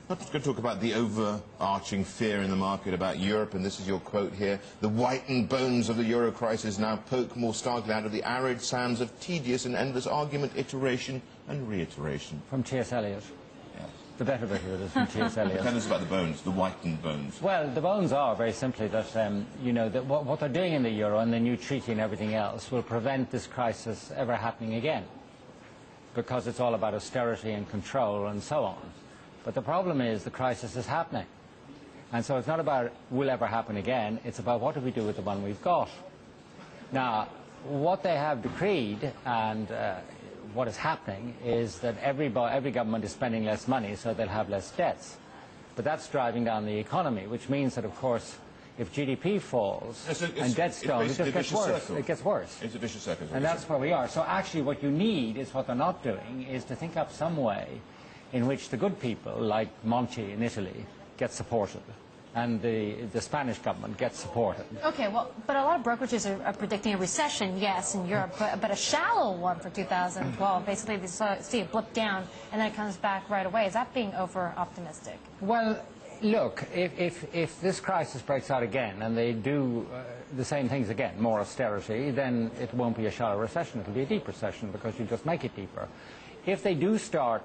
I'm just going to talk about the overarching fear in the market about Europe, and this is your quote here. The whitened bones of the euro crisis now poke more starkly out of the arid sands of tedious and endless argument, iteration and reiteration. From T.S. Eliot. Yes. The better bit of it is from T.S. Eliot. Tell us about the bones, the whitened bones. Well, the bones are very simply that, that what they're doing in the euro and the new treaty and everything else will prevent this crisis ever happening again, because it's all about austerity and control and so on. But the problem is the crisis is happening. And so it's not about will ever happen again, it's about what do we do with the one we've got. Now, what they have decreed and what is happening is that every government is spending less money, so they'll have less debts. But that's driving down the economy, which means that, of course, if GDP falls and debts don't, it just gets worse. Circle. It gets worse. It's a vicious circle. And that's where we are. So actually what you need is what they're not doing, is to think up some way in which the good people, like Monti in Italy, get supported, and the Spanish government gets supported. Okay, well, but a lot of brokerages are predicting a recession, yes, in Europe, but a shallow one for 2012. Basically, they see it blip down, and then it comes back right away. Is that being over-optimistic? Well, look, if this crisis breaks out again, and they do the same things again, more austerity, then it won't be a shallow recession. It'll be a deep recession, because you just make it deeper. If they do start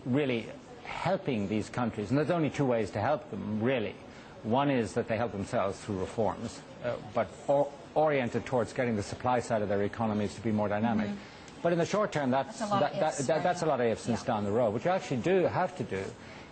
really helping these countries, and there's only two ways to help them, really. One is that they help themselves through reforms, but oriented towards getting the supply side of their economies to be more dynamic. But in the short term, that's a lot of ifs and down the road. What you actually have to do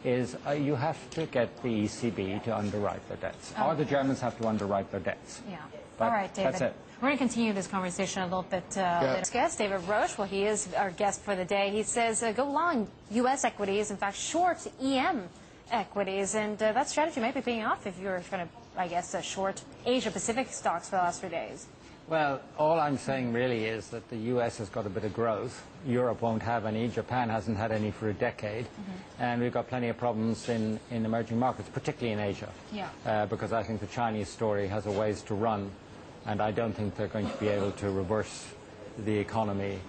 is you have to get the ECB to underwrite their debts, or the Germans have to underwrite their debts. Yeah. But all right, David. That's it. We're going to continue this conversation a little bit later. Guest, David Roche, well, he is our guest for the day. He says go long U.S. equities, in fact, short EM equities, and that strategy might be paying off if you're going to, I guess, short Asia-Pacific stocks for the last 3 days. Well, all I'm saying really is that the U.S. has got a bit of growth. Europe won't have any. Japan hasn't had any for a decade. And we've got plenty of problems in emerging markets, particularly in Asia. Yeah. Because I think the Chinese story has a ways to run, and I don't think they're going to be able to reverse the economy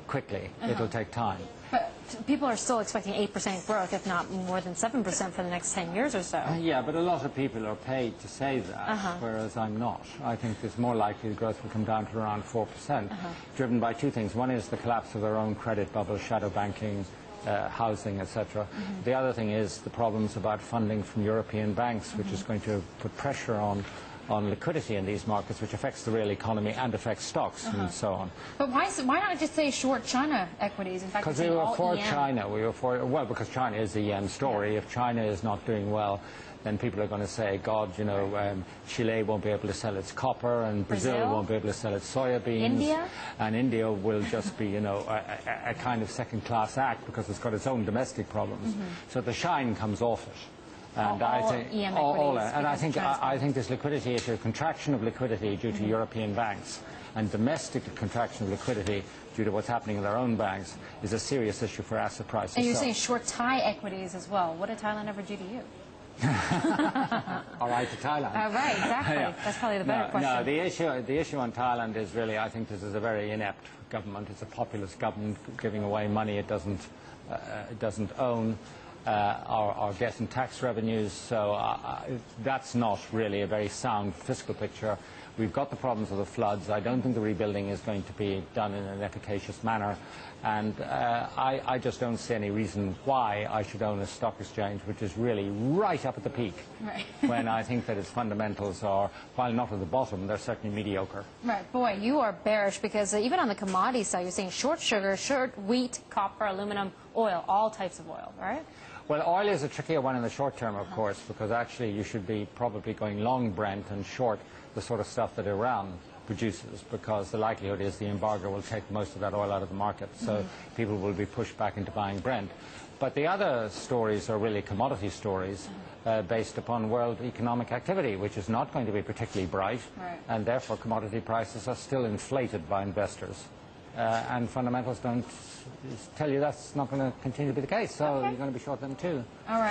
quickly. It'll take time. But people are still expecting 8% growth, if not more than 7% for the next 10 years or so. Yeah, but a lot of people are paid to say that, whereas I'm not. I think it's more likely the growth will come down to around 4%, driven by two things. One is the collapse of their own credit bubble, shadow banking, housing, etc. The other thing is the problems about funding from European banks, which is going to put pressure on liquidity in these markets, which affects the real economy and affects stocks and so on. But why not just say short China equities? In fact, because we were for China. Well, because China is the EM story. If China is not doing well, then people are going to say, God, Chile won't be able to sell its copper, and Brazil won't be able to sell its soybeans. India? And India will just be, a kind of second-class act because it's got its own domestic problems. So the shine comes off it. And I think this liquidity issue, contraction of liquidity due to European banks, and domestic contraction of liquidity due to what's happening in their own banks, is a serious issue for asset prices. And you're saying short Thai equities as well. What did Thailand ever do to you? All right, to Thailand. Right, exactly. Yeah. That's probably the better question. No, the issue on Thailand is really, I think this is a very inept government. It's a populist government giving away money it doesn't own. Our debt and tax revenues, so that's not really a very sound fiscal picture. We've got the problems of the floods. I don't think the rebuilding is going to be done in an efficacious manner, and I just don't see any reason why I should own a stock exchange which is really right up at the peak, when I think that its fundamentals are, while not at the bottom, they're certainly mediocre. Right. Boy, you are bearish, because even on the commodity side, you're saying short sugar, short wheat, copper, aluminum, oil, all types of oil, right? Well, oil is a trickier one in the short term, of course, because actually you should be probably going long Brent and short the sort of stuff that Iran produces, because the likelihood is the embargo will take most of that oil out of the market, so people will be pushed back into buying Brent. But the other stories are really commodity stories based upon world economic activity, which is not going to be particularly bright, and therefore commodity prices are still inflated by investors. And fundamentals don't tell you that's not going to continue to be the case, so you're going to be short them too. All right.